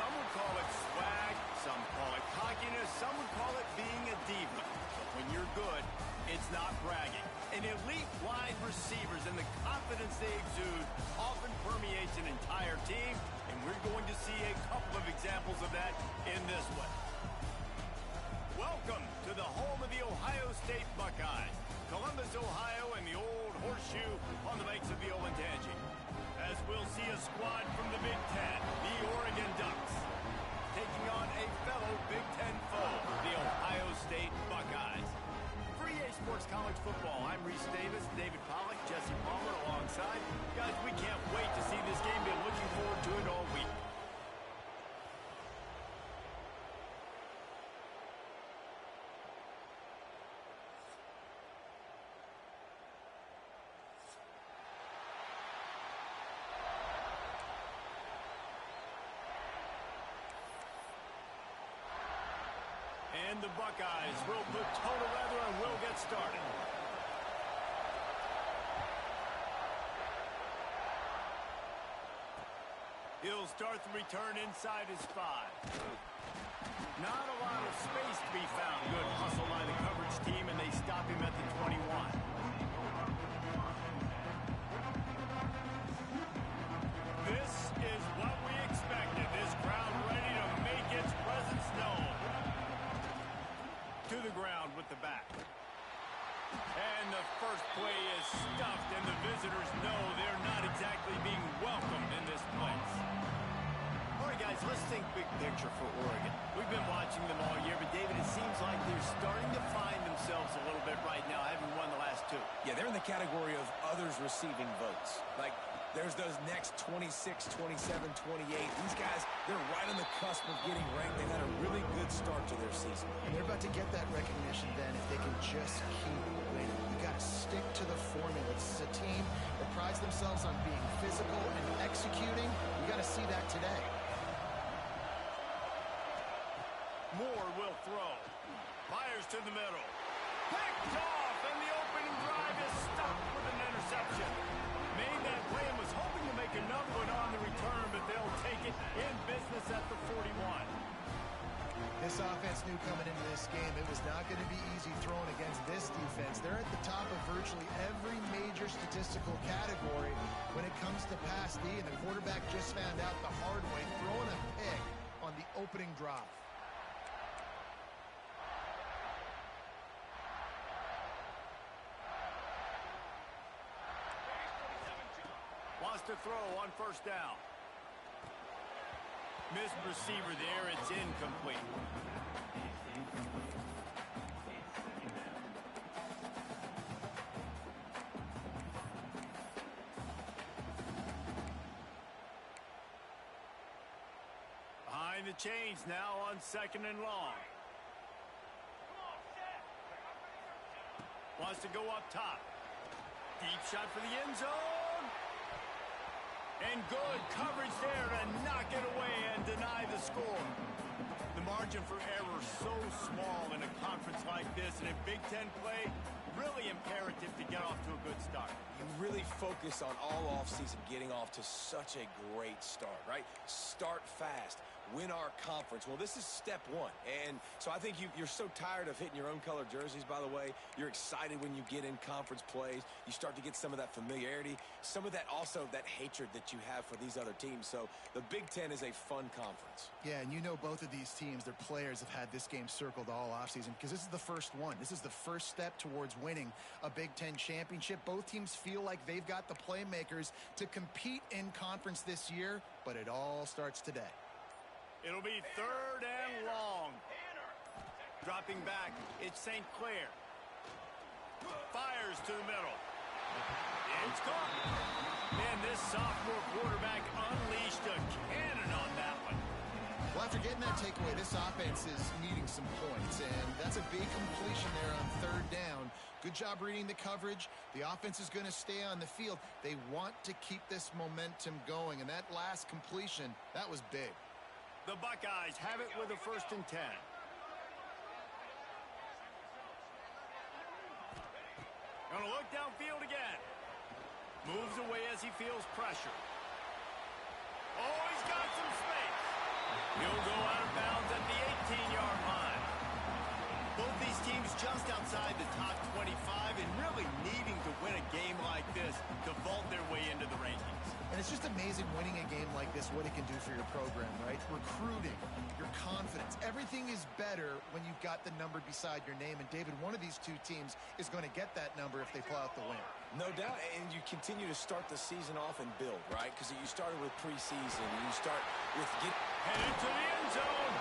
Some would call it swag, some call it cockiness, some would call it being a diva. But when you're good, it's not bragging. And elite wide receivers and the confidence they exude often permeates an entire team, and we're going to see a couple of examples of that in this one. Welcome to the home of the Ohio State Buckeyes, Columbus, Ohio, and the old horseshoe on the banks of the Olentangy. As we'll see a squad from the Big Ten, the Oregon Ducks, taking on a fellow Big Ten foe, the Ohio State Buckeyes. For EA Sports College Football, I'm Reese Davis, David Pollack, Jesse Palmer alongside. Guys, we can't wait to see this game. Been looking forward to it all week. And the Buckeyes will put total leather and will get started. He'll start the return inside his 5. Not a lot of space to be found. Good hustle by the coverage team, and they stop him at the 21. This is what we expected. This crowd ready to make its presence known. To the ground with the back. And the first play is stuffed, and the visitors know they're not exactly being welcomed in this place. All right, guys, let's think big picture for Oregon. We've been watching them all year, but, David, it seems like they're starting to find themselves a little bit right now, having won the last 2. Yeah, they're in the category of others receiving votes. Like, there's those next 26, 27, 28. These guys, they're right on the cusp of getting ranked. They've had a really good start to their season. And they're about to get that recognition then if they can just keep winning. You got to stick to the formula. This is a team that prides themselves on being physical and executing. You got to see that today. Moore will throw. Fires to the middle. Picked off, and the opening drive is stopped with an interception. Made that play and was hoping to make another one on the return, but they'll take it in business at the 41. This offense knew coming into this game it was not going to be easy throwing against this defense. They're at the top of virtually every major statistical category when it comes to pass D, and the quarterback just found out the hard way, throwing a pick on the opening drive. Wants to throw on first down. Missed receiver there. It's incomplete. Behind the chains now on 2nd and long. Wants to go up top. Deep shot for the end zone. And good coverage there to knock it away and deny the score. The margin for error so small in a conference like this, and in Big Ten play, really imperative to get off to a good start. You really focus on all offseason getting off to such a great start, right? Start fast. Win our conference. Well, this is step 1. And so I think you're so tired of hitting your own color jerseys, by the way. You're excited when you get in conference plays. You start to get some of that familiarity, some of that also that hatred that you have for these other teams. So the Big Ten is a fun conference. Yeah, and you know both of these teams, their players have had this game circled all offseason because this is the first one. This is the first step towards winning a Big Ten championship. Both teams feel like they've got the playmakers to compete in conference this year, but it all starts today. It'll be 3rd and long. Dropping back, it's St. Clair. Fires to the middle. It's caught. Man, this sophomore quarterback unleashed a cannon on that one. Well, after getting that takeaway, this offense is needing some points, and that's a big completion there on 3rd down. Good job reading the coverage. The offense is going to stay on the field. They want to keep this momentum going, and that last completion, that was big. The Buckeyes have it with a 1st and 10. Gonna look downfield again. Moves away as he feels pressure. Oh, he's got some space. He'll go out of bounds at the 18-yard line. Both these teams just outside the top 25 and really needing to win a game like this to vault their way into the rankings. And it's just amazing winning a game like this, what it can do for your program, right? Recruiting, your confidence, everything is better when you've got the number beside your name. And David, one of these two teams is going to get that number if they pull out the win. No doubt, and you continue to start the season off and build, right? Because you started with preseason, you start with headed to the end zone.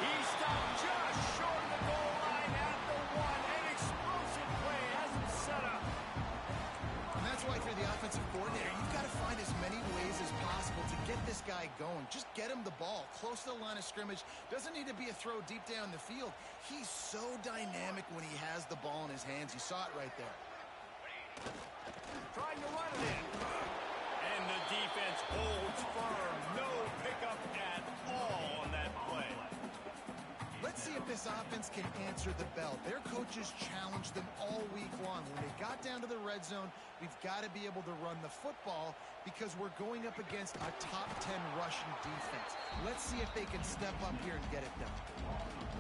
He stopped just short of the goal line at the 1. An explosive play has him set up. And that's why if you're the offensive coordinator, you've got to find as many ways as possible to get this guy going. Just get him the ball close to the line of scrimmage. Doesn't need to be a throw deep down the field. He's so dynamic when he has the ball in his hands. You saw it right there. Trying to run it in. And the defense holds firm. No pickup at all on that play. Let's see if this offense can answer the bell. Their coaches challenged them all week long. When they got down to the red zone, we've got to be able to run the football because we're going up against a top 10 rushing defense. Let's see if they can step up here and get it done.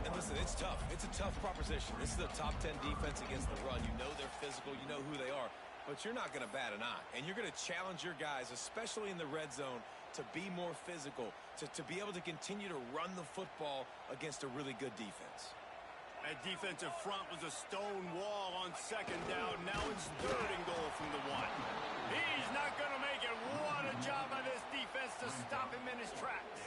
And listen, it's tough. It's a tough proposition. This is a top 10 defense against the run. You know they're physical. You know who they are. But you're not going to bat an eye. And you're going to challenge your guys, especially in the red zone, to be more physical, to be able to continue to run the football against a really good defense. That defensive front was a stone wall on second down. Now it's 3rd and goal from the 1. He's not going to make it. What a job by this defense to stop him in his tracks.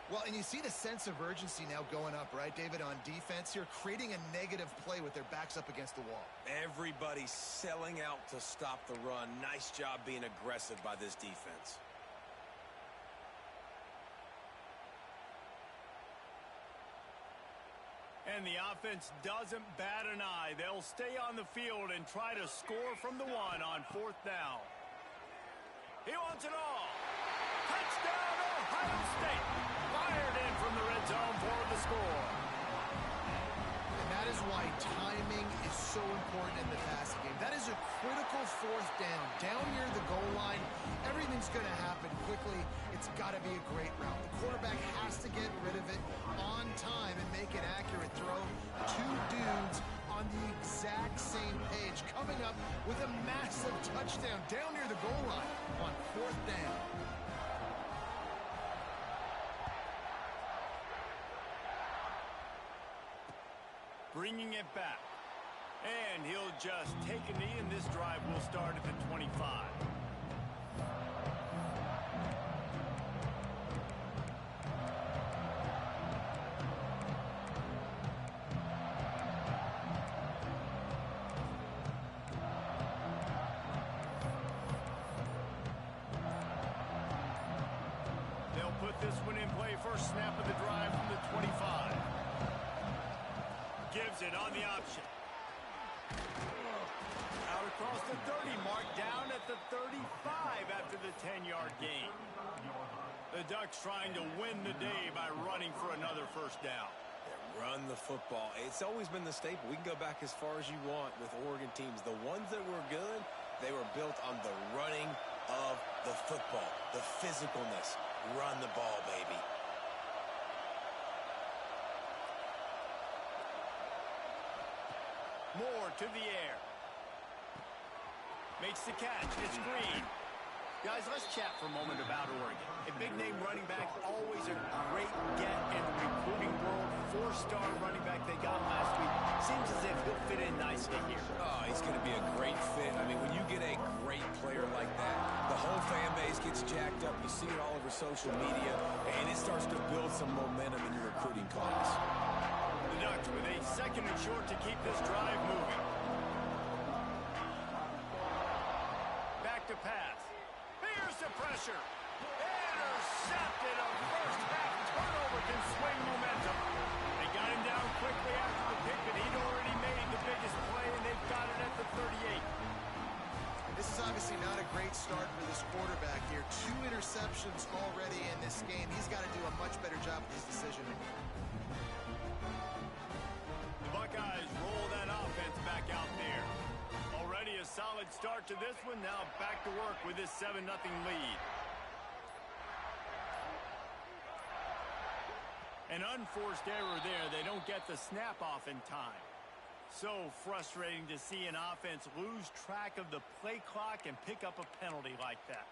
Well, and you see the sense of urgency now going up, right, David, on defense here, creating a negative play with their backs up against the wall. Everybody's selling out to stop the run. Nice job being aggressive by this defense. And the offense doesn't bat an eye. They'll stay on the field and try to score from the 1 on 4th down. He wants it all. Touchdown, Ohio State. Fired in from the red zone for the score. And that is why timing is so important in the passing game. That is a critical 4th down. Down near the goal line, everything's going to happen quickly. It's got to be a great route. The quarterback has to get rid of it on time and make an accurate throw. Two dudes on the exact same page coming up with a massive touchdown down near the goal line on 4th down. Bringing it back. And he'll just take a knee, and this drive will start at the 25. They'll put this one in play. First snap of the drive from the 25. Gives it on the option. Out across the 30, mark down at the 35 after the 10-yard gain. The Ducks trying to win the day by running for another first down. Yeah, run the football. It's always been the staple. We can go back as far as you want with Oregon teams. The ones that were good, they were built on the running of the football, the physicalness. Run the ball, baby. Moore to the air. Makes the catch. It's Green. Guys, let's chat for a moment about Oregon. A big-name running back, always a great get in the recruiting world. 4-star running back they got last week. Seems as if he'll fit in nicely here. Oh, he's going to be a great fit. I mean, when you get a great player like that, the whole fan base gets jacked up. You see it all over social media, and it starts to build some momentum in your recruiting class. The Ducks with a 2nd and short to keep this drive moving. Back to pass. Here's the pressure. Intercepted. A first-half turnover can swing momentum. They got him down quickly after the pick, but he'd already made the biggest play, and they've got it at the 38. This is obviously not a great start for this quarterback here. 2 interceptions already in this game. He's got to do a much better job with his decision. The Buckeyes roll that offense back out there. Already a solid start to this one. Now back to work with this 7-0 lead. An unforced error there. They don't get the snap off in time. So frustrating to see an offense lose track of the play clock and pick up a penalty like that.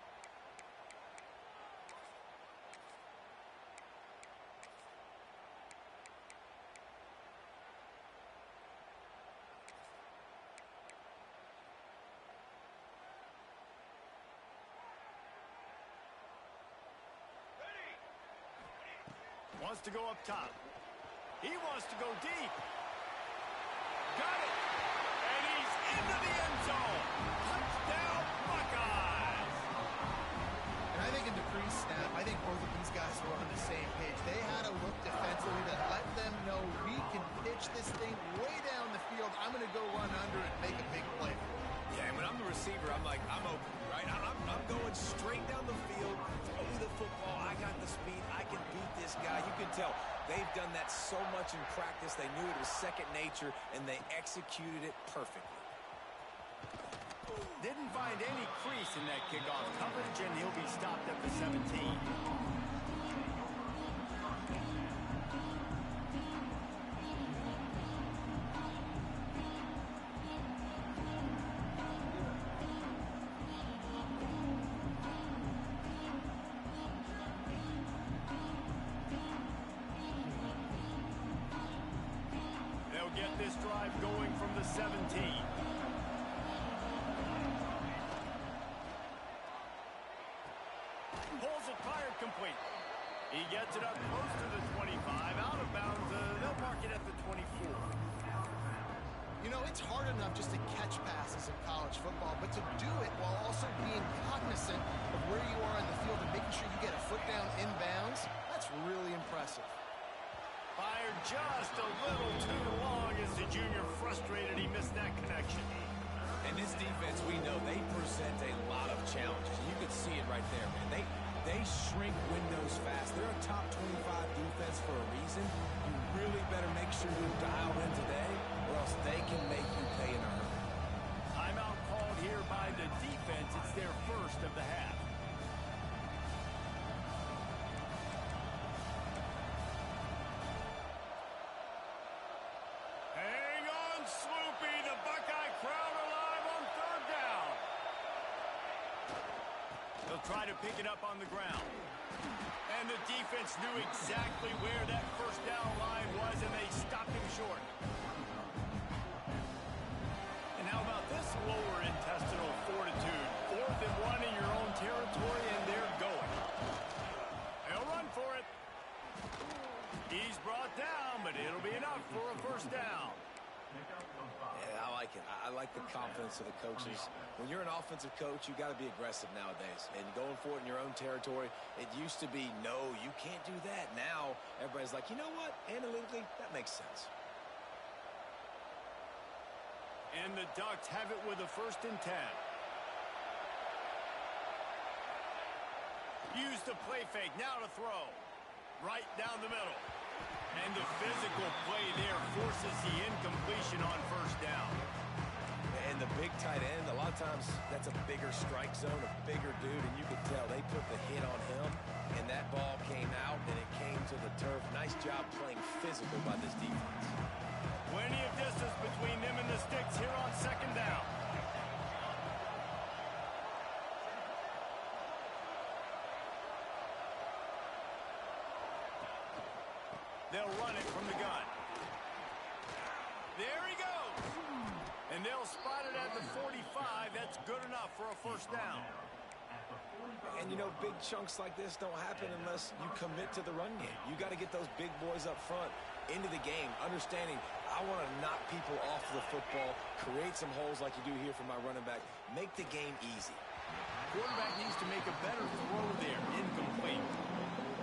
Wants to go up top. He wants to go deep. Got it. And he's into the end zone. Touchdown, Buckeyes. And I think in the pre-snap, I think both of these guys were on the same page. They had a look defensively that let them know we can pitch this thing way down the field. I'm going to go run under it and make a big play. Yeah, and when I'm the receiver, I'm like, I'm open, right? I'm going straight down the field, throw me the football. I got the speed. I can beat this guy. You can tell they've done that so much in practice. They knew it was second nature, and they executed it perfectly. Didn't find any crease in that kickoff coverage, and he'll be stopped at the 17. Get this drive going from the 17. Pulls it, fired, complete. He gets it up close to the 25. Out of bounds. They'll mark it at the 24. You know, it's hard enough just to catch passes in college football, but to do it while also being cognizant of where you are on the field and making sure you get a foot down inbounds, that's really impressive. Fired just a little too long as the junior frustrated. He missed that connection. And this defense, we know, they present a lot of challenges. You can see it right there, man. They shrink windows fast. They're a top 25 defense for a reason. You really better make sure you're dialed in today, or else they can make you pay in a hurry. Timeout called here by the defense. It's their first of the half. Try to pick it up on the ground. And the defense knew exactly where that first down line was, and they stopped him short. And how about this lower intestinal fortitude? 4th and 1 in your own territory, and they're going. They'll run for it. He's brought down, but it'll be enough for a first down. Yeah, I like it. I like the confidence of the coaches. When you're an offensive coach, you got to be aggressive nowadays. And going for it in your own territory, it used to be, no, you can't do that. Now, everybody's like, you know what? Analytically, that makes sense. And the Ducks have it with a 1st and 10. Use the play fake. Now to throw. Right down the middle. And the physical play there forces the incompletion on first down. And the big tight end, a lot of times that's a bigger strike zone, a bigger dude, and you could tell they put the hit on him, and that ball came out, and it came to the turf. Nice job playing physical by this defense. Plenty of distance between them and the sticks here on 2nd down. They'll run it from the gun. There he goes. And they'll spot it at the 45. That's good enough for a first down. And, you know, big chunks like this don't happen unless you commit to the run game. You got to get those big boys up front into the game, understanding I want to knock people off the football, create some holes like you do here for my running back, make the game easy. Quarterback needs to make a better throw there. Incomplete.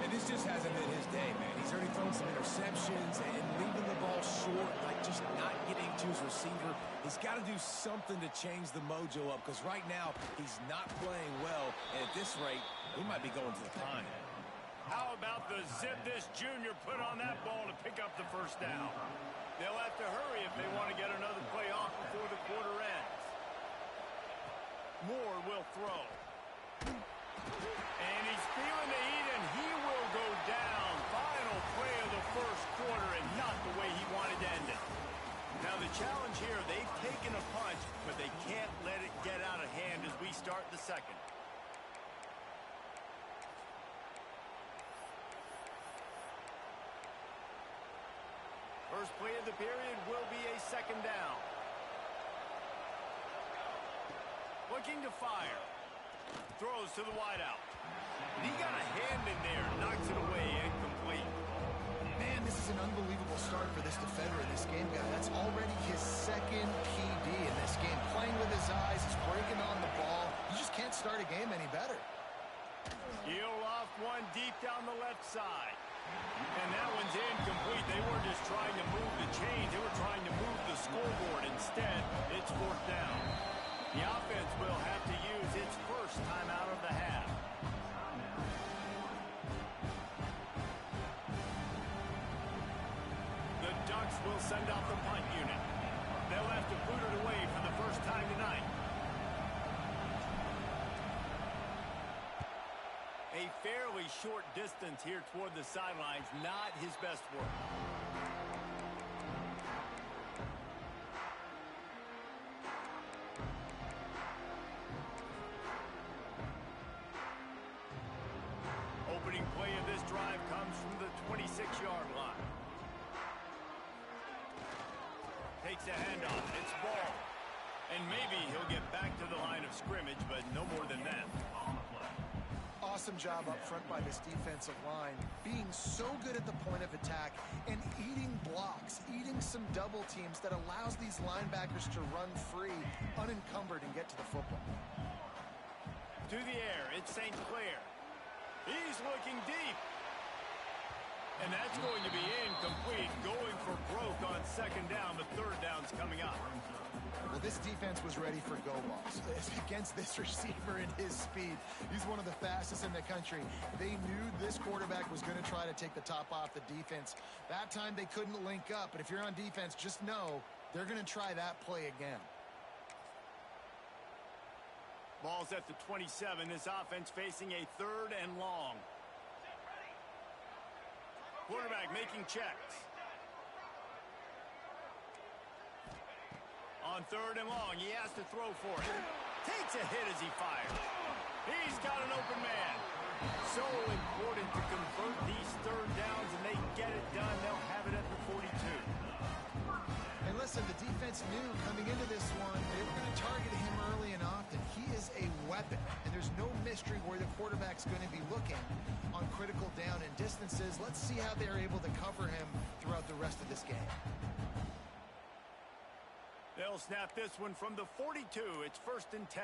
And this just hasn't been his day, man. He's already thrown some interceptions and leaving the ball short, like just not getting to his receiver. He's got to do something to change the mojo up, because right now he's not playing well, and at this rate, he might be going to the pine. How about the zip this junior put on that ball to pick up the first down? They'll have to hurry if they want to get another play off before the quarter ends. Moore will throw. And he's feeling the heat, and he will go down. Final play of the first quarter and not the way he wanted to end it. Now the challenge here, they've taken a punch, but they can't let it get out of hand as we start the second. First play of the period will be a second down. Looking to fire. Throws to the wideout. He got a hand in there, knocks it away, incomplete. Man, this is an unbelievable start for this defender in this game, guy. That's already his second PD in this game. Playing with his eyes, he's breaking on the ball. You just can't start a game any better. Heel off one deep down the left side. And that one's incomplete. They weren't just trying to move the chains. They were trying to move the scoreboard. Instead, it's fourth down. The offense will have to use its first time out of the half. The Ducks will send out the punt unit. They'll have to boot it away for the first time tonight. A fairly short distance here toward the sidelines, not his best work. Opening play of this drive comes from the 26-yard line. Takes a handoff. It's ball. And maybe he'll get back to the line of scrimmage, but no more than that. Awesome job up front by this defensive line, being so good at the point of attack and eating blocks, eating some double teams that allows these linebackers to run free, unencumbered, and get to the football. To the air, it's St. Clair. He's looking deep. And that's going to be incomplete, going for broke on second down, but third down's coming up. Well, this defense was ready for go balls. Against this receiver and his speed, he's one of the fastest in the country. They knew this quarterback was going to try to take the top off the defense. That time they couldn't link up, but if you're on defense, just know they're going to try that play again. Ball's at the 27. This offense facing a third and long. Quarterback making checks. On third and long, he has to throw for it. Takes a hit as he fires. He's got an open man. So important to convert these third downs, and they get it done. They'll have it at the 42. And listen, the defense knew coming into this one, they were going to target him early and often. He is a weapon, and there's no mystery where the quarterback's going to be looking on critical down and distances. Let's see how they're able to cover him throughout the rest of this game. They'll snap this one from the 42. It's first and 10.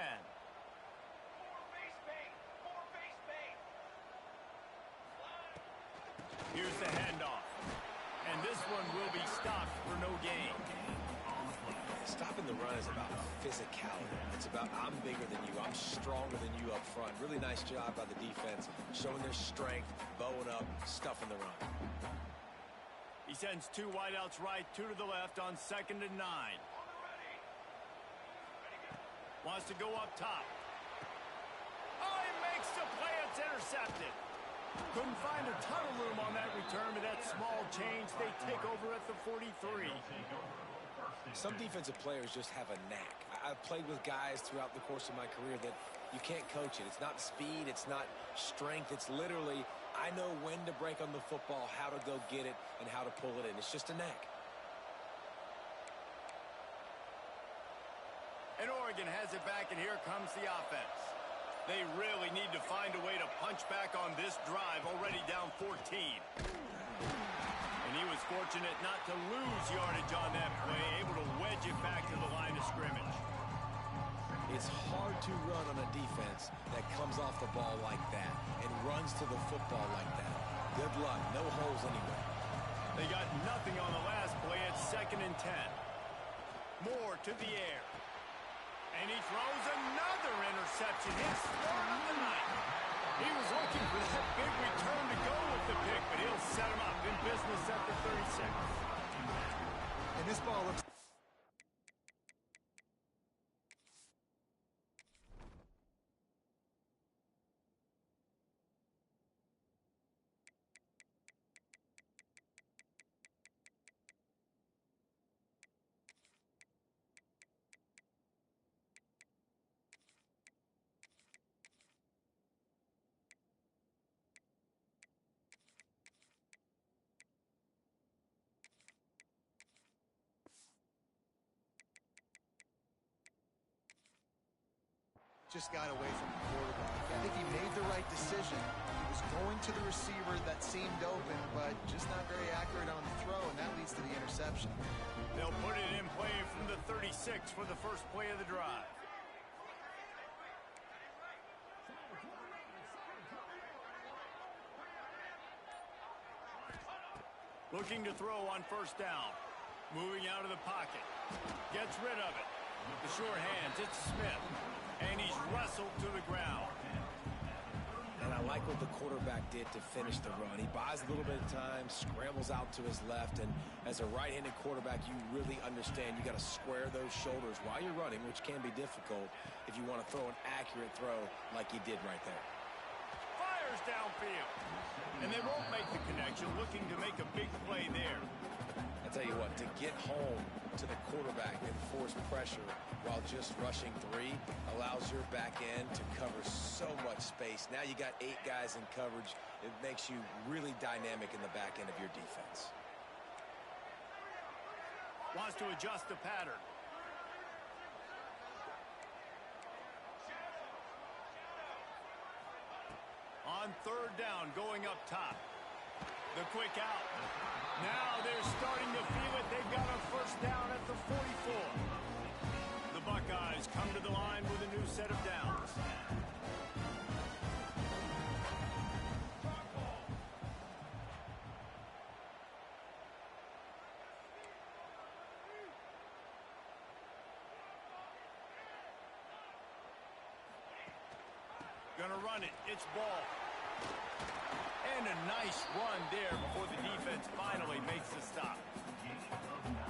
Here's the handoff. And this one will be stopped for no gain. Stopping the run is about physicality. It's about I'm bigger than you. I'm stronger than you up front. Really nice job by the defense, showing their strength, bowing up, stuffing the run. He sends two wideouts right, two to the left on second and 9. Wants to go up top. Oh, he makes the play. It's intercepted. Couldn't find a ton of room on that return, but that small change, they take over at the 43. Some defensive players just have a knack. I've played with guys throughout the course of my career that you can't coach it. It's not speed. It's not strength. It's literally, I know when to break on the football, how to go get it, and how to pull it in. It's just a knack. And Oregon has it back, and here comes the offense. They really need to find a way to punch back on this drive, already down 14. And he was fortunate not to lose yardage on that play, able to wedge it back to the line of scrimmage. It's hard to run on a defense that comes off the ball like that and runs to the football like that. Good luck. No holes anywhere. They got nothing on the last play. It's second and 10. Moore to the air. And he throws another interception. His third of the night. He was looking for that big return to go with the pick, but he'll set him up in business at the 36. And this ball looks just got away from the quarterback. I think he made the right decision. He was going to the receiver that seemed open, but just not very accurate on the throw, and that leads to the interception. They'll put it in play from the 36 for the first play of the drive. Looking to throw on first down. Moving out of the pocket. Gets rid of it. The short hands, it's Smith. And he's wrestled to the ground. And I like what the quarterback did to finish the run. He buys a little bit of time, scrambles out to his left, and as a right-handed quarterback, you really understand you got to square those shoulders while you're running, which can be difficult if you want to throw an accurate throw like he did right there. Fires downfield. And they won't make the connection, looking to make a big play there. I tell you what, to get home to the quarterback and force pressure while just rushing three allows your back end to cover so much space. Now you got 8 guys in coverage. It makes you really dynamic in the back end of your defense. Wants to adjust the pattern. On third down, going up top. The quick out. Now they're starting to feel it. They've got a first down at the 44. The Buckeyes come to the line with a new set of downs. Gonna run it. It's ball. And a nice run there before the defense finally makes the stop.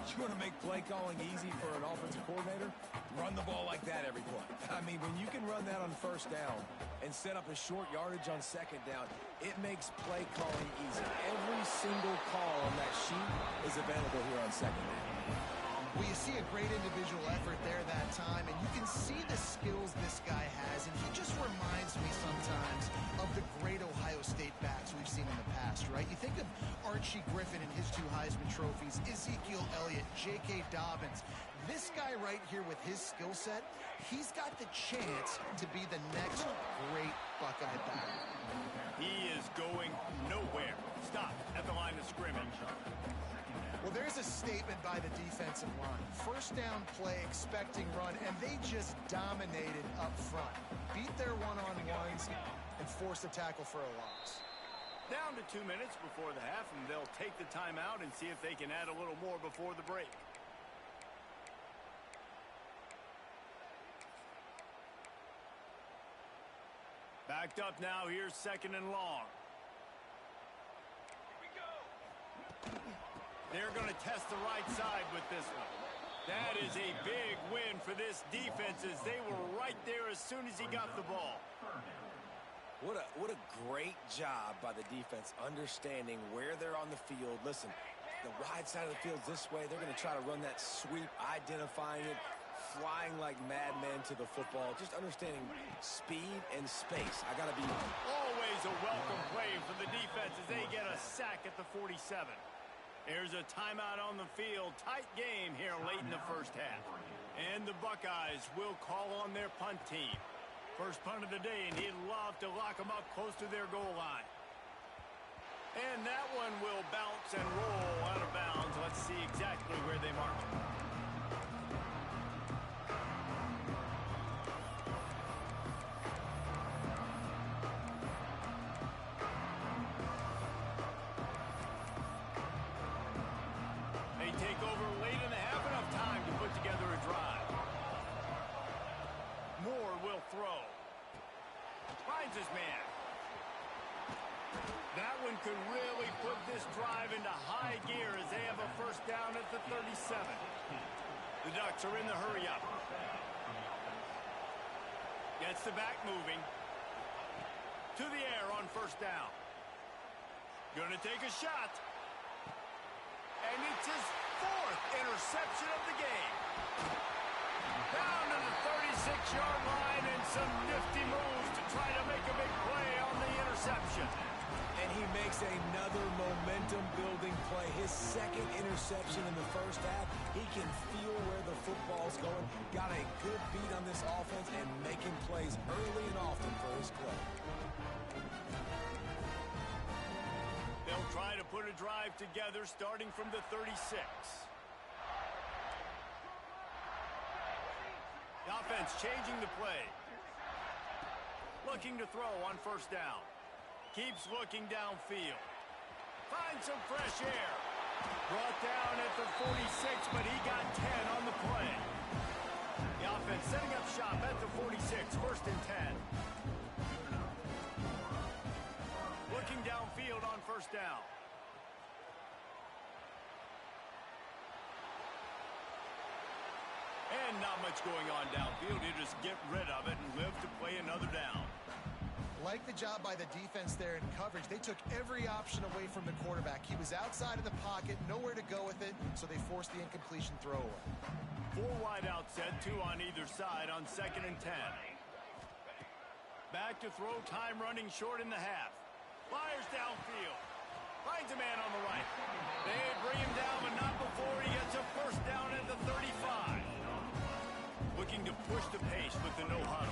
You want to make play calling easy for an offensive coordinator? Run the ball like that every play. I mean, when you can run that on first down and set up a short yardage on second down, it makes play calling easy. Every single call on that sheet is available here on second down. Well, you see a great individual effort there that time, and you can see the skills this guy has, and he just reminds me sometimes of the great Ohio State backs we've seen in the past, right? You think of Archie Griffin and his 2 Heisman trophies, Ezekiel Elliott, J.K. Dobbins. This guy right here with his skill set, he's got the chance to be the next great Buckeye back. He is going nowhere. Stop at the line of scrimmage. Well, there's a statement by the defensive line. First down play, expecting run, and they just dominated up front. Beat their one-on-ones and forced a tackle for a loss. Down to 2 minutes before the half, and they'll take the timeout and see if they can add a little more before the break. Backed up now, here's second and long. They're going to test the right side with this one. That is a big win for this defense as they were right there as soon as he got the ball. What a great job by the defense understanding where they're on the field. Listen, the wide side of the field's this way. They're going to try to run that sweep, identifying it, flying like madmen to the football, just understanding speed and space. I got to be... Always a welcome play for the defense as they get a sack at the 47. There's a timeout on the field. Tight game here late in the first half. And the Buckeyes will call on their punt team. First punt of the day, and he'd love to lock them up close to their goal line. And that one will bounce and roll out of bounds. Let's see exactly where they mark it. They take over late in the half, enough time to put together a drive. Moore will throw. Finds his man. That one could really put this drive into high gear as they have a first down at the 37. The Ducks are in the hurry-up. Gets the back moving. To the air on first down. Gonna take a shot. And it's his 4th interception of the game. Down to the 36-yard line and some nifty moves to try to make a big play on the interception. And he makes another momentum-building play. His second interception in the first half. He can feel where the football's going. Got a good beat on this offense and making plays early and often for his club. They'll try to put a drive together starting from the 36. The offense changing the play. Looking to throw on first down. Keeps looking downfield. Finds some fresh air. Brought down at the 46, but he got 10 on the play. The offense setting up shop at the 46, first and 10. Looking downfield on first down. And not much going on downfield. You just get rid of it and live to play another down. Like the job by the defense there in coverage. They took every option away from the quarterback. He was outside of the pocket, nowhere to go with it, so they forced the incompletion throw away. 4 wide out set, 2 on either side on second and 10. Back to throw, time running short in the half. Fires downfield. Finds a man on the right. They bring him down, but not before he gets a first down at the 35. Looking to push the pace with the no huddle.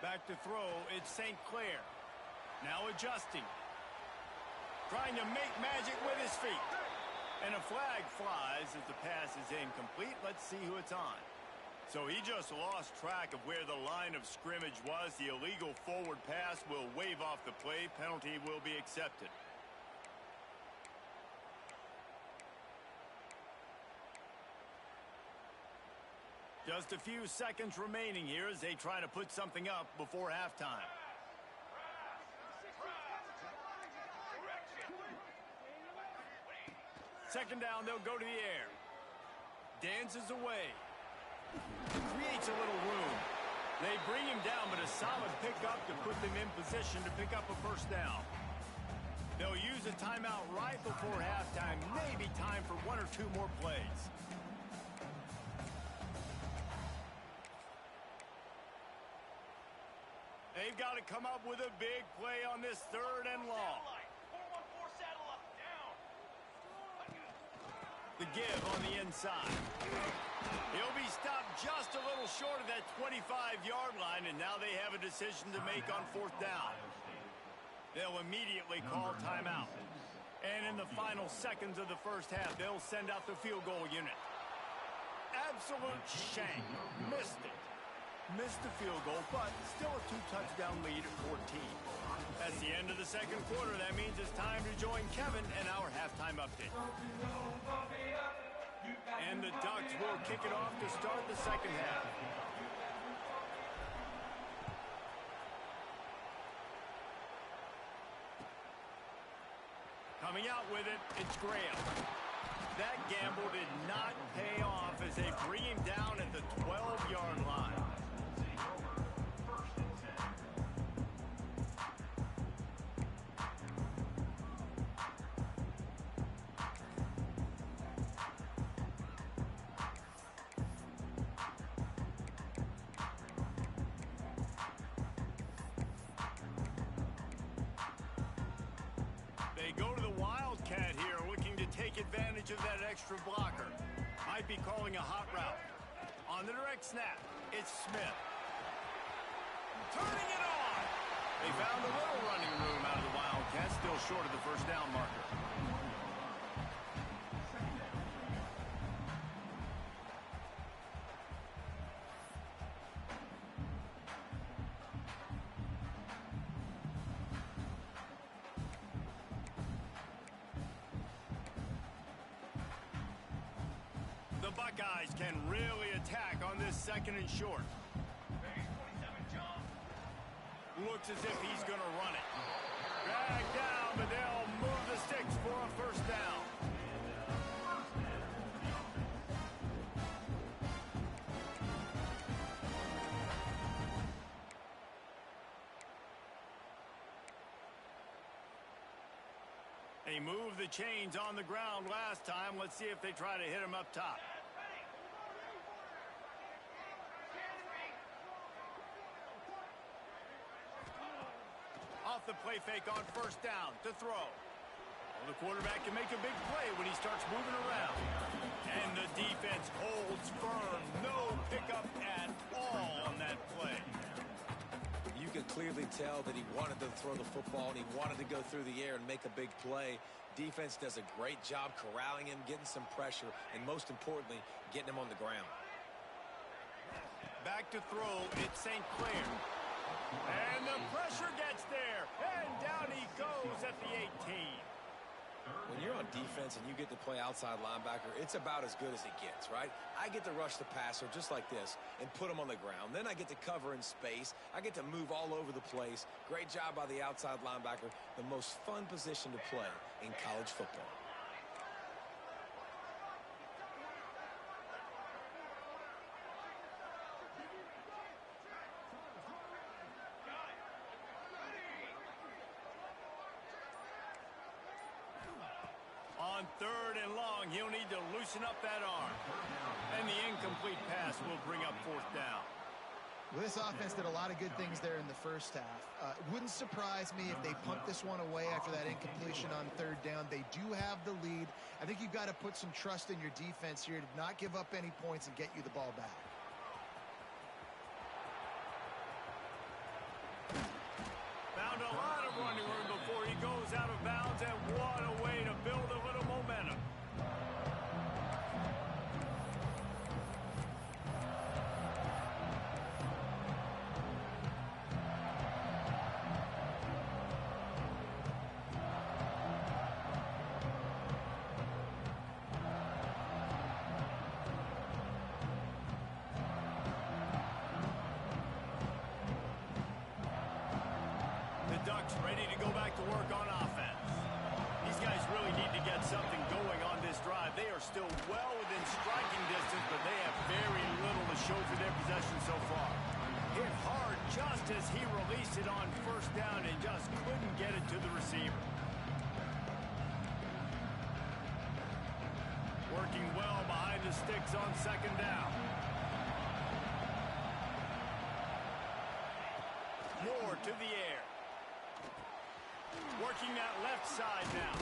Back to throw, it's St. Clair. Now adjusting. Trying to make magic with his feet. And a flag flies as the pass is incomplete. Let's see who it's on. So he just lost track of where the line of scrimmage was. The illegal forward pass will wave off the play. Penalty will be accepted. Just a few seconds remaining here as they try to put something up before halftime. Second down, they'll go to the air. Dances away. Creates a little room. They bring him down, but a solid pickup to put them in position to pick up a first down. They'll use a timeout right before halftime. Maybe time for 1 or 2 more plays. They've got to come up with a big play on this third and long. The give on the inside. He'll be stopped just a little short of that 25-yard line, and now they have a decision to make on fourth down. They'll immediately call timeout. And in the final seconds of the first half, they'll send out the field goal unit. Absolute shank. Missed it. Missed the field goal, but still a 2-touchdown lead at 14. That's the end of the second quarter. That means it's time to join Kevin and our halftime update. And the Ducks will kick it off to start the second half. Coming out with it, it's Graham. That gamble did not pay off as they bring him down at the 12-yard line. They go to the Wildcat here, looking to take advantage of that extra blocker. Might be calling a hot route. On the direct snap, it's Smith. Turning it on! They found a little running room out of the Wildcats, still short of the first down marker. The Buckeyes can really attack on this second and short. Looks as if he's going to run it. Dragged down, but they'll move the sticks for a first down. They moved the chains on the ground last time. Let's see if they try to hit him up top. off the play fake on first down to throw. Well, the quarterback can make a big play when he starts moving around. And the defense holds firm. No pickup at all on that play. You could clearly tell that he wanted to throw the football and he wanted to go through the air and make a big play. Defense does a great job corralling him, getting some pressure, and most importantly, getting him on the ground. Back to throw, it's St. Clair. And the pressure gets there. And down he goes at the 18. When you're on defense and you get to play outside linebacker, it's about as good as it gets, right? I get to rush the passer just like this and put him on the ground. Then I get to cover in space. I get to move all over the place. Great job by the outside linebacker. The most fun position to play in college football. On 3rd and long, he'll need to loosen up that arm. And the incomplete pass will bring up 4th down. Well, this offense did a lot of good things there in the first half. Wouldn't surprise me if they punt this one away after that incompletion on 3rd down. They do have the lead. I think you've got to put some trust in your defense here to not give up any points and get you the ball back. Found a lot of running room before he goes out of bounds, and what a way to build a little momentum. Ducks ready to go back to work on offense. These guys really need to get something going on this drive. They are still well within striking distance, but they have very little to show for their possession so far. Hit hard just as he released it on 1st down and just couldn't get it to the receiver. Working well behind the sticks on 2nd down. Moore to the air. Working that left side now.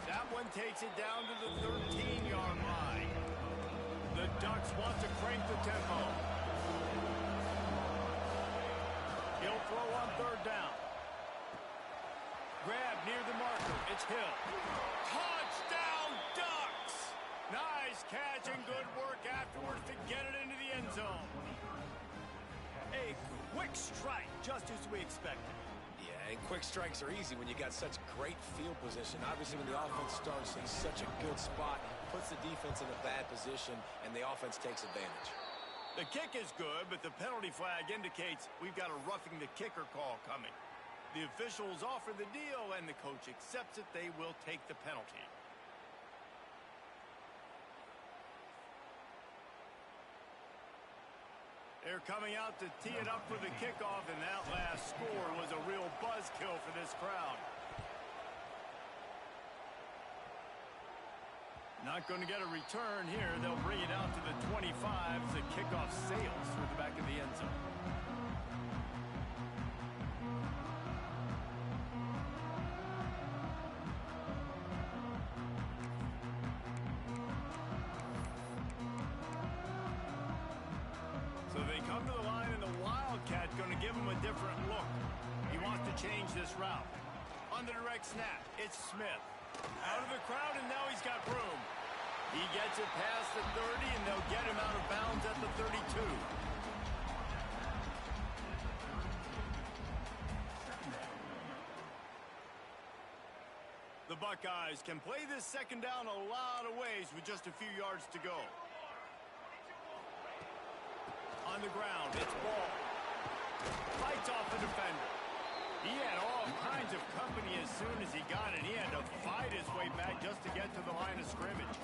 That one takes it down to the 13-yard line. The Ducks want to crank the tempo. He'll throw on 3rd down. Grab near the marker. It's Hill. Touchdown, Ducks! Nice catch and good work afterwards to get it into the end zone. A quick strike, just as we expected. Yeah, and quick strikes are easy when you got such great field position. Obviously, when the offense starts in such a good spot, puts the defense in a bad position, and the offense takes advantage. The kick is good, but the penalty flag indicates we've got a roughing the kicker call coming. The officials offer the deal, and the coach accepts it. They will take the penalty. They're coming out to tee it up for the kickoff, and that last score was a real buzzkill for this crowd. Not going to get a return here. They'll bring it out to the 25 as the kickoff sails through the back of the end zone. So they come to the line, and the Wildcat going to give him a different look. He wants to change this route. On the direct snap, it's Smith. Out of the crowd, and now he's got room. He gets it past the 30, and they'll get him out of bounds at the 32. The Buckeyes can play this 2nd down a lot of ways with just a few yards to go. On the ground, it's Ball. Fights off the defender. He had all kinds of company as soon as he got it. He had to fight his way back just to get to the line of scrimmage.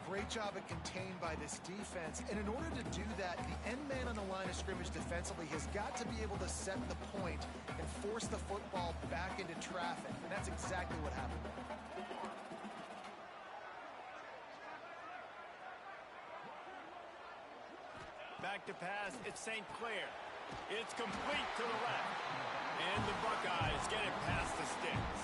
Great job at contained by this defense. And in order to do that, the end man on the line of scrimmage defensively has got to be able to set the point and force the football back into traffic. And that's exactly what happened. Back to pass, it's St. Clair. It's complete to the left. And the Buckeyes get it past the sticks.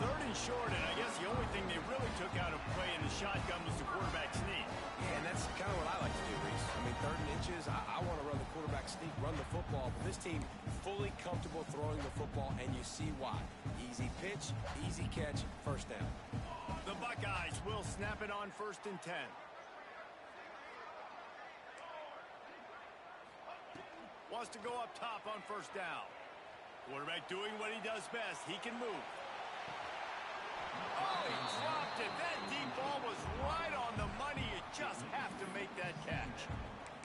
Third and short, and I guess the only thing they really took out of play in the shotgun was the quarterback sneak. Yeah, and that's kind of what I like to do, Reese. I mean, 3rd and inches, I want to run the quarterback sneak, run the football, but this team fully comfortable throwing the football, and you see why. Easy pitch, easy catch, first down. The Buckeyes will snap it on 1st and 10. Wants to go up top on 1st down. Quarterback doing what he does best. He can move. Oh, he dropped it. That deep ball was right on the money. You just have to make that catch.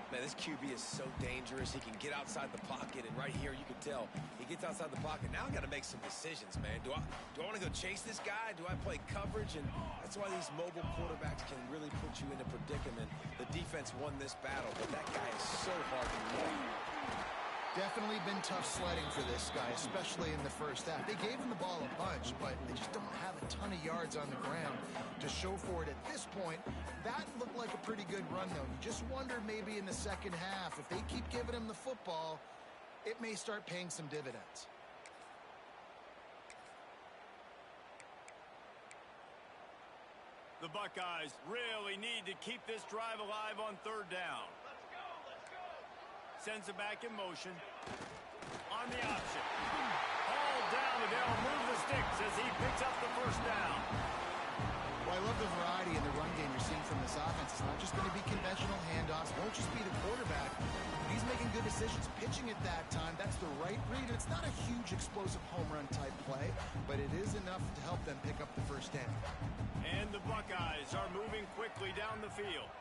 Man, this QB is so dangerous. He can get outside the pocket, and right here you can tell he gets outside the pocket. Now I got to make some decisions, man. Do I want to go chase this guy? Do I play coverage? And that's why these mobile quarterbacks can really put you in a predicament. The defense won this battle, but that guy is so hard to read. Definitely been tough sledding for this guy, especially in the first half. They gave him the ball a bunch, but they just don't have a ton of yards on the ground to show for it at this point. That looked like a pretty good run, though. You just wondered maybe in the second half, if they keep giving him the football, it may start paying some dividends. The Buckeyes really need to keep this drive alive on 3rd down. Sends it back in motion. On the option. All down, and they'll move the sticks as he picks up the 1st down. Well, I love the variety in the run game you're seeing from this offense. It's not just going to be conventional handoffs. It won't just be the quarterback. He's making good decisions, pitching at that time. That's the right read. It's not a huge explosive home run type play, but it is enough to help them pick up the 1st down. And the Buckeyes are moving quickly down the field.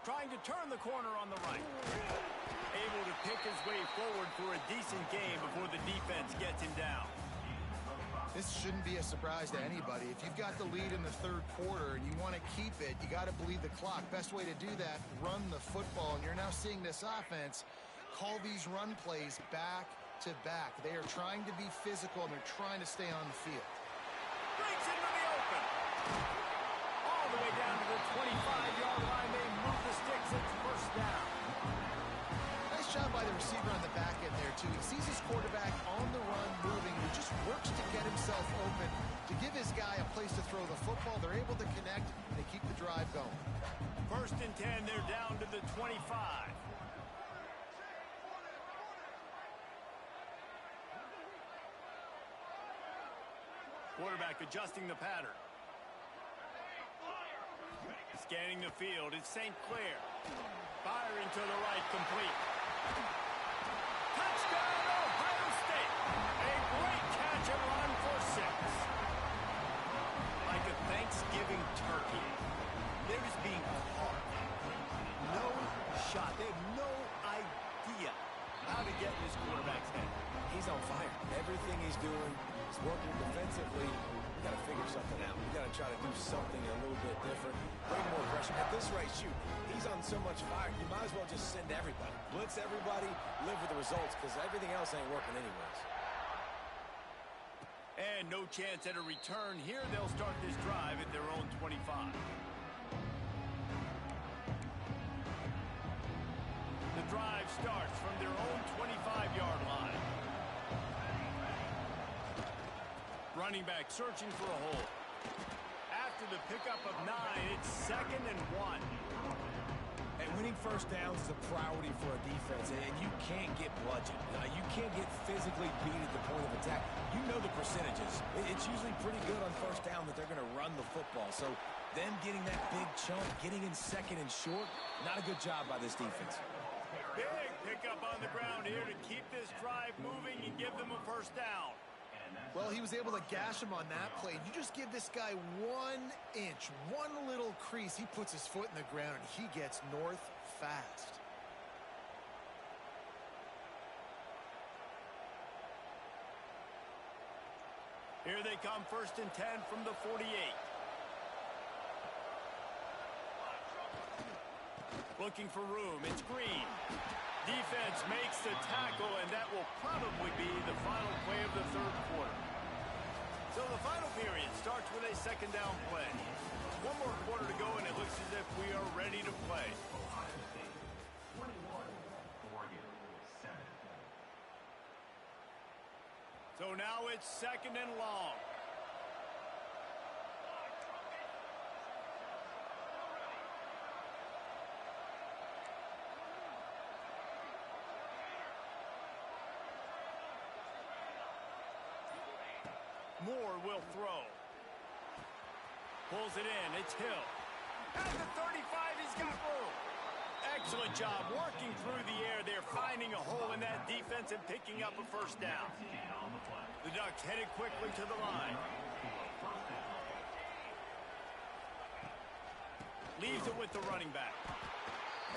Trying to turn the corner on the right. Able to pick his way forward for a decent game before the defense gets him down. This shouldn't be a surprise to anybody. If you've got the lead in the 3rd quarter and you want to keep it, you got to bleed the clock. Best way to do that, run the football. And you're now seeing this offense call these run plays back to back. They are trying to be physical, and they're trying to stay on the field. Breaks into the open. All the way down to the 25-yard line. They move the sticks. It's 1st down. Nice job by the receiver on the back end there, too. He sees his quarterback on the run moving, and he just works to get himself open to give his guy a place to throw the football. They're able to connect, and they keep the drive going. 1st and 10, they're down to the 25. Quarterback adjusting the pattern. Scanning the field, it's St. Clair. Firing to the right, complete. Touchdown, Ohio State. A great catch and run for 6. Like a Thanksgiving turkey. They're just being caught. No shot. They have no idea how to get in this quarterback's head. He's on fire. Everything he's doing is working defensively. We got to figure something out. We got to try to do something a little bit different. Bring more pressure. At this rate, shoot, he's on so much fire, you might as well just send everybody. Blitz everybody, live with the results, because everything else ain't working anyways. And no chance at a return here. They'll start this drive at their own 25. The drive starts from their own 25-yard line. Running back searching for a hole. After the pickup of 9, it's 2nd and 1. And winning 1st downs is a priority for a defense, and you can't get bludgeoned. You can't get physically beat at the point of attack. You know the percentages. It's usually pretty good on 1st down that they're going to run the football. So them getting that big chunk, getting in 2nd and short, not a good job by this defense. Big pickup on the ground here to keep this drive moving and give them a 1st down. Well, he was able to gash him on that play. You just give this guy 1 inch, one little crease. He puts his foot in the ground, and he gets north fast. Here they come, 1st and 10 from the 48. Looking for room. It's Green. Defense makes the tackle, and that will probably be the final play of the third quarter. So the final period starts with a second down play. One more quarter to go, and it looks as if we are ready to play. So now it's second and long. Moore will throw. Pulls it in. It's Hill. At the 35, he's got room. Excellent job working through the air there, finding a hole in that defense and picking up a first down. The Ducks headed quickly to the line. Leaves it with the running back.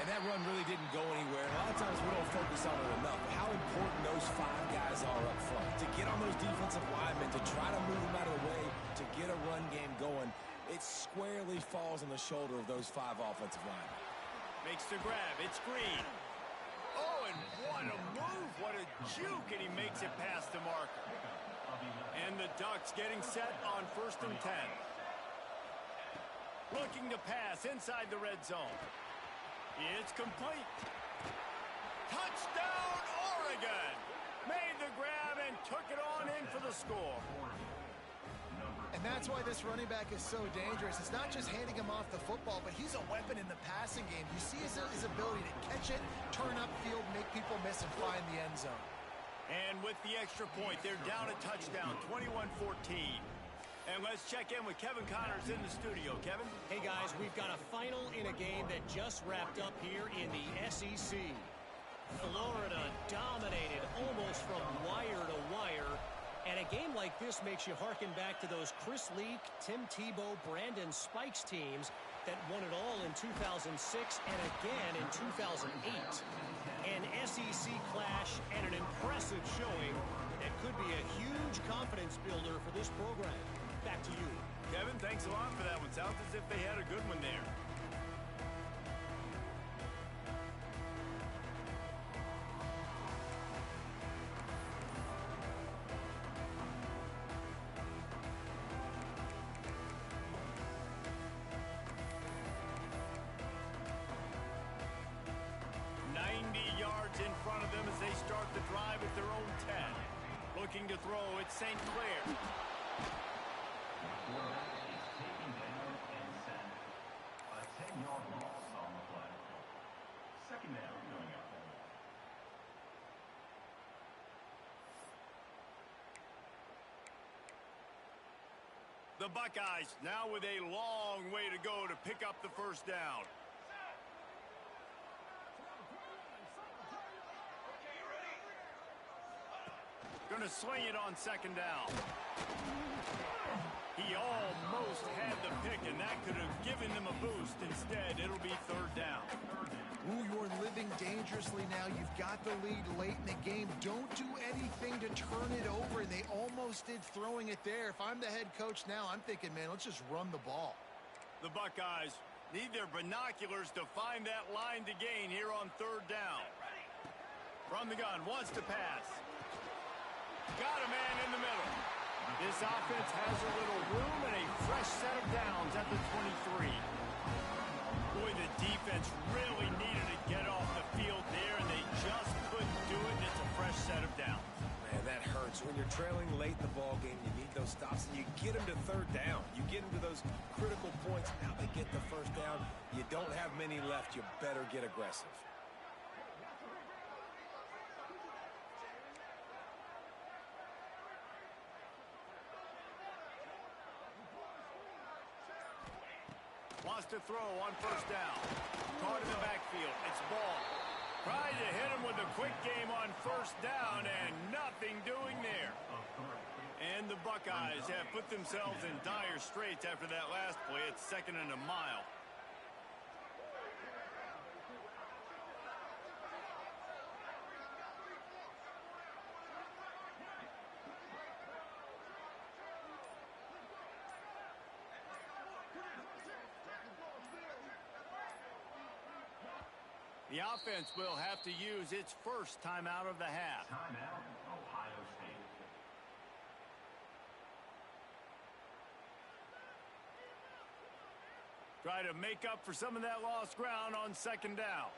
And that run really didn't go anywhere. A lot of times we don't focus on it enough. How important those 5 guys are up front. To get on those defensive linemen, to try to move them out of the way, to get a run game going, it squarely falls on the shoulder of those 5 offensive linemen. Makes the grab. It's Green. Oh, and what a move. What a juke, and he makes it past the marker. And the Ducks getting set on 1st and 10. Looking to pass inside the red zone. It's complete. Touchdown, Oregon! Made the grab and took it on in for the score. And that's why this running back is so dangerous. It's not just handing him off the football, but he's a weapon in the passing game. You see his ability to catch it, turn upfield, make people miss, and find the end zone. And with the extra point, they're down a touchdown, 21-14. And let's check in with Kevin Connors in the studio. Kevin? Hey, guys, we've got a final in a game that just wrapped up here in the SEC. Florida dominated almost from wire to wire. And a game like this makes you hearken back to those Chris Leak, Tim Tebow, Brandon Spikes teams that won it all in 2006 and again in 2008. An SEC clash and an impressive showing that could be a huge confidence builder for this program. Back to you. Kevin, thanks a lot for that one. Sounds as if they had a good one there. In front of them as they start the drive at their own 10. Looking to throw, it's St. Clair. The Buckeyes now with a long way to go to pick up the first down. Going to swing it on second down. He almost had the pick, and that could have given them a boost. Instead, it'll be third down. Ooh, you're living dangerously now. You've got the lead late in the game. Don't do anything to turn it over, and they almost did throwing it there. If I'm the head coach now, I'm thinking, man, let's just run the ball. The Buckeyes need their binoculars to find that line to gain here on third down. From the gun, wants to pass. Got a man in the middle. This offense has a little room and a fresh set of downs at the 23. Boy, the defense really needed to get off the field there, and they just couldn't do it, and it's a fresh set of downs. Man, that hurts. When you're trailing late in the ball game, you need those stops, and you get them to third down. You get them to those critical points. Now they get the first down. You don't have many left. You better get aggressive. Wants to throw on first down. Caught in the backfield. It's Ball. Tried to hit him with a quick game on first down, and nothing doing there. And the Buckeyes have put themselves in dire straits after that last play. It's second and a mile. The offense will have to use its first timeout of the half. Timeout, Ohio State. Try to make up for some of that lost ground on second down.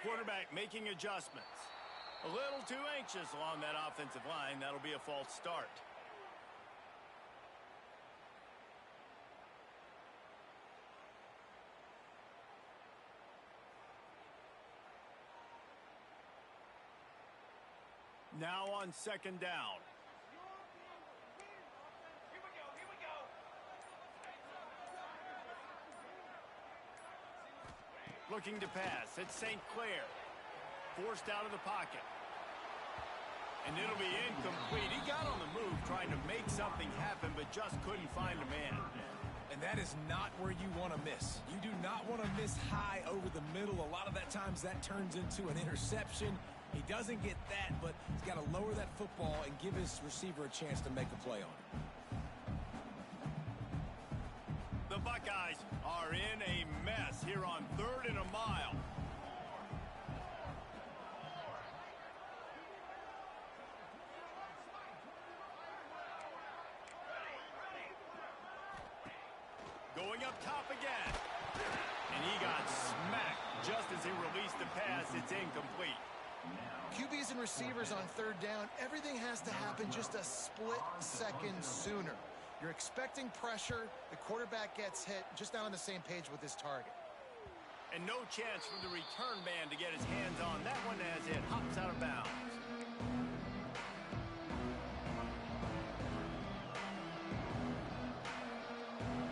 Quarterback making adjustments. A little too anxious along that offensive line. That'll be a false start. Now on second down. Looking to pass. It's St. Clair. Forced out of the pocket. And it'll be incomplete. He got on the move trying to make something happen, but just couldn't find a man. And that is not where you want to miss. You do not want to miss high over the middle. A lot of that times that turns into an interception. He doesn't get that, but he's got to lower that football and give his receiver a chance to make a play on it. The Buckeyes are in a mess here on 3rd and a mile. Going up top again. And he got smacked just as he released the pass. It's incomplete. QBs and receivers on 3rd down, everything has to happen just a split second sooner. You're expecting pressure, the quarterback gets hit, just not on the same page with his target. And no chance for the return man to get his hands on that one as it hops out of bounds.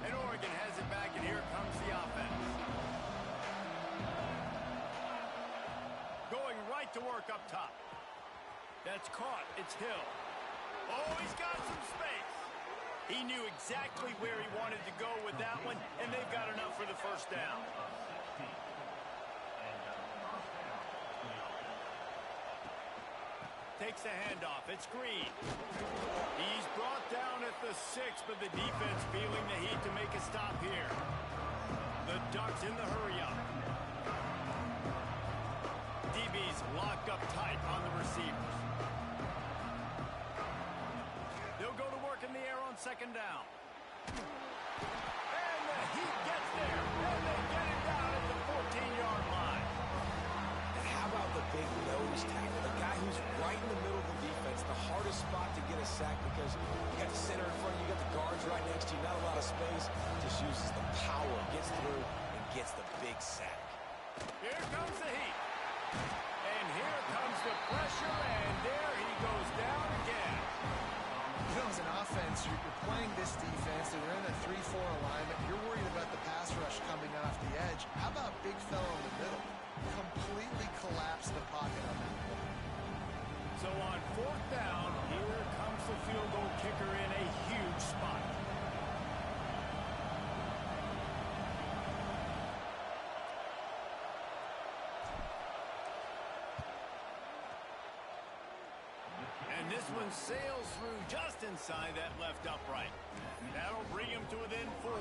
And Oregon has it back, and here comes the offense. Going right to work up top. That's caught. It's Hill. Oh, he's got some space. He knew exactly where he wanted to go with that one, and they've got enough for the first down. Takes the handoff. It's Green. He's brought down at the 6, but the defense feeling the heat to make a stop here. The Ducks in the hurry-up. DB's locked up tight on the receivers. They'll go to work in the air on second down. And the Heat gets there. And they get it down at the 14-yard line. And how about the big nose tackle? The guy who's right in the middle of the defense, the hardest spot to get a sack because you got the center in front of you, you got the guards right next to you, not a lot of space. Just uses the power, gets through, and gets the big sack. Here comes the Heat. And here comes the pressure, and there he goes down again. You know, as an offense, you're playing this defense, and you're in a 3-4 alignment. You're worried about the pass rush coming off the edge. How about big fella in the middle? Completely collapse the pocket on that. So on 4th down, here comes the field goal kicker in a huge spot. And this one sails through just inside that left upright. That'll bring him to within 4.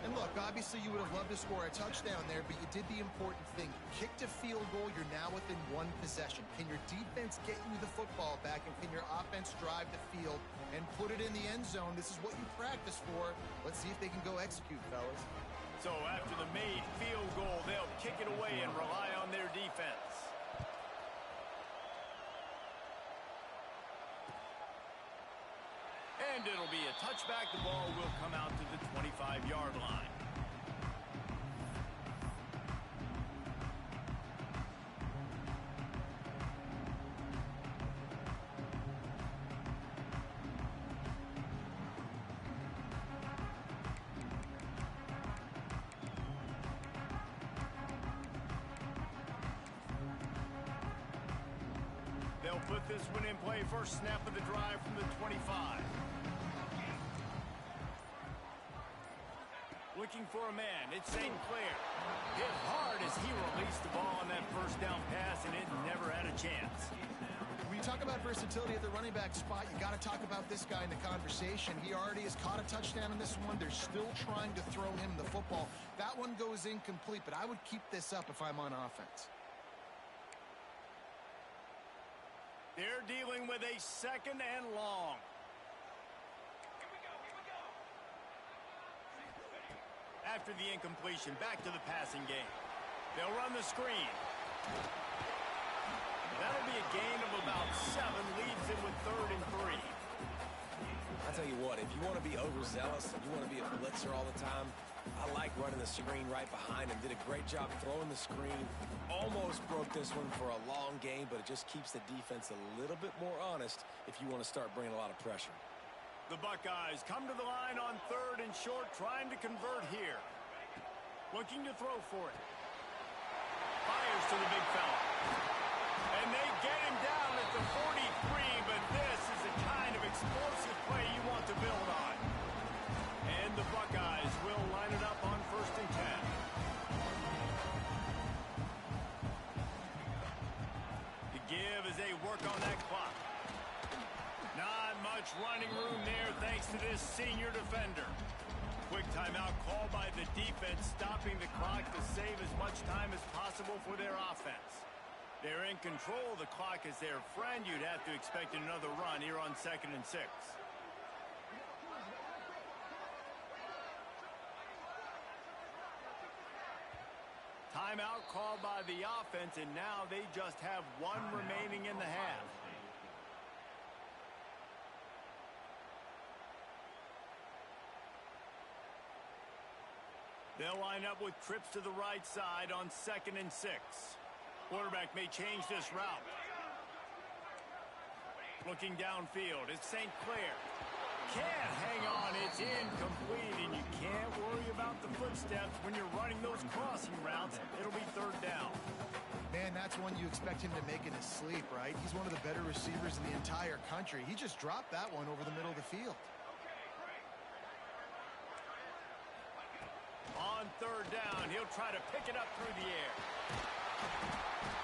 And look, obviously you would have loved to score a touchdown there, but you did the important thing. Kicked a field goal, you're now within 1 possession. Can your defense get you the football back, and can your offense drive the field and put it in the end zone? This is what you practice for. Let's see if they can go execute, fellas. So after the made field goal, they'll kick it away and rely on their defense. And it'll be a touchback. The ball will come out to the 25-yard line. They'll put this one in play. First snap of the drive from the 25. Looking for a man. It's St. Clair. Hit hard as he released the ball on that first down pass. a chance. When you talk about versatility at the running back spot, you got to talk about this guy in the conversation. He already has caught a touchdown in this one. They're still trying to throw him the football. That one goes incomplete, but I would keep this up if I'm on offense. They're dealing with a 2nd and long. After the incompletion, back to the passing game. They'll run the screen. That'll be a gain of about 7, leads it with 3rd and 3. I'll tell you what, if you want to be overzealous and you want to be a blitzer all the time, I like running the screen right behind him. Did a great job throwing the screen. Almost broke this one for a long game, but it just keeps the defense a little bit more honest if you want to start bringing a lot of pressure. The Buckeyes come to the line on 3rd and short, trying to convert here. Looking to throw for it. Fires to the big fella. And they get him down at the 43, but this is the kind of explosive play you want to build on. And the Buckeyes will line it up on 1st and 10. The give as they work on that clock. Not much running room there thanks to this senior defender. Quick timeout called by the defense, stopping the clock to save as much time as possible for their offense. They're in control of the clock as their friend. You'd have to expect another run here on 2nd and 6. Timeout called by the offense, and now they just have 1 remaining in the half. They'll line up with trips to the right side on 2nd and 6. Quarterback may change this route. Looking downfield, it's St. Clair. Can't hang on, it's incomplete, and you can't worry about the footsteps when you're running those crossing routes. It'll be 3rd down. Man, that's one you expect him to make in his sleep, right? He's one of the better receivers in the entire country. He just dropped that one over the middle of the field. On 3rd down, he'll try to pick it up through the air.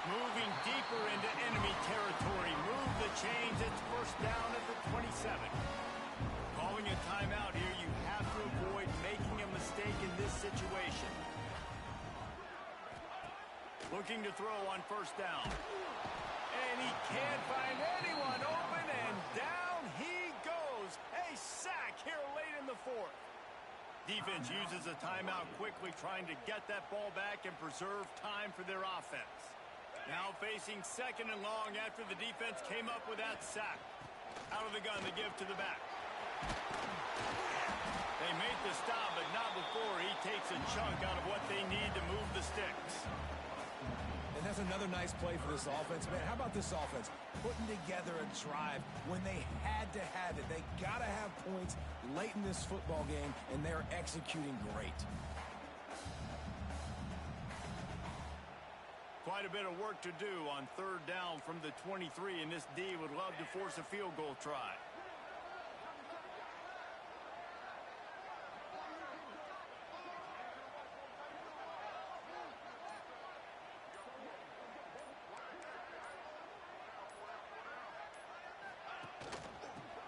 Moving deeper into enemy territory. Move the chains. It's 1st down at the 27. Calling a timeout here. You have to avoid making a mistake in this situation. Looking to throw on 1st down. And he can't find anyone open, and down he goes. A sack here late in the 4th. Defense uses a timeout quickly, trying to get that ball back and preserve time for their offense. Now facing 2nd and long after the defense came up with that sack. Out of the gun, the give to the back. They make the stop, but not before he takes a chunk out of what they need to move the sticks. And that's another nice play for this offense. Man, how about this offense? Putting together a drive when they had to have it. They got to have points late in this football game, and they're executing great. Quite a bit of work to do on 3rd down from the 23, and this D would love to force a field goal try.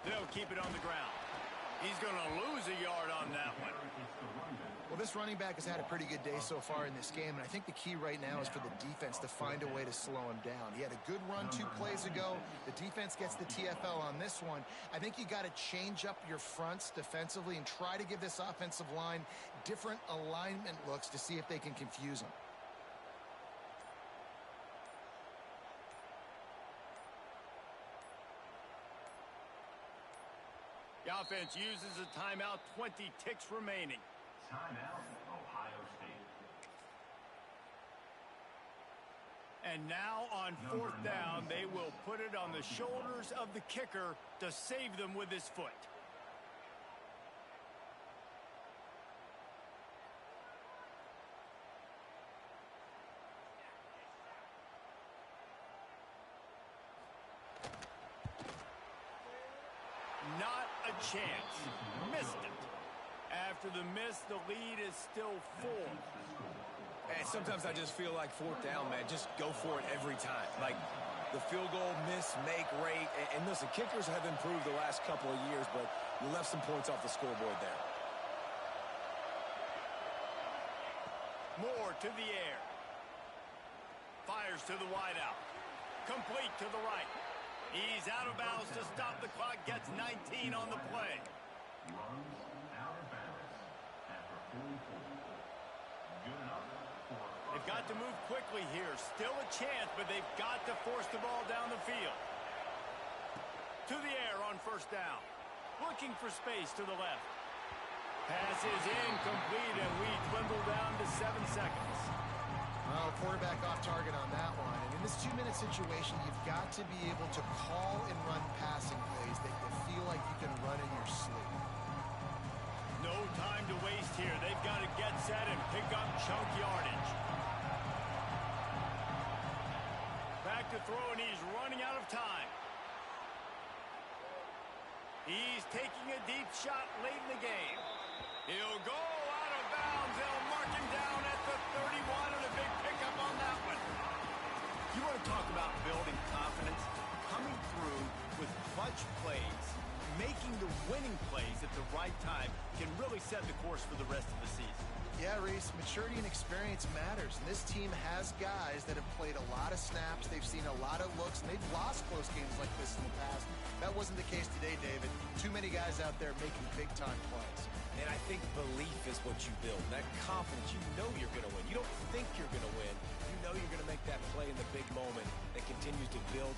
They'll keep it on the ground. He's going to lose a yard on that one. Well, this running back has had a pretty good day so far in this game, and I think the key right now is for the defense to find a way to slow him down. He had a good run 2 plays ago. The defense gets the TFL on this one. I think you got to change up your fronts defensively and try to give this offensive line different alignment looks to see if they can confuse him. The offense uses a timeout, 20 ticks remaining. Timeout, Ohio State. And now on 4th down, they will put it on the shoulders of the kicker to save them with his foot. Not a chance. Missed it. After the miss, the lead is still 4. And sometimes I just feel like fourth down, man, just go for it every time. Like the field goal miss-make rate. And listen, kickers have improved the last couple of years, but you left some points off the scoreboard there. Moore to the air. Fires to the wideout. Complete to the right. He's out of bounds to stop the clock. Gets 19 on the play. Runs out of bounds after 44. Good enough for They've got to move quickly here. Still a chance, but they've got to force the ball down the field. To the air on first down. Looking for space to the left. Pass is incomplete, and we dwindle down to 7 seconds. Well, quarterback off target on that one. And in this 2-minute situation, you've got to be able to call and run passing plays that you feel like you can run in your sleep. No time to waste here. They've got to get set and pick up chunk yardage. Back to throw, and he's running out of time. He's taking a deep shot late in the game. He'll go out of bounds. They'll mark him down at the 31, and a big pickup on that one. You want to talk about building confidence? Coming through with clutch plays, making the winning plays at the right time can really set the course for the rest of the season. Yeah, Reese, maturity and experience matters. And this team has guys that have played a lot of snaps. They've seen a lot of looks, and they've lost close games like this in the past. That wasn't the case today, David. Too many guys out there making big-time plays. And I think belief is what you build. That confidence, you know you're going to win. You don't think you're going to win. You know you're going to make that play in the big moment that continues to build.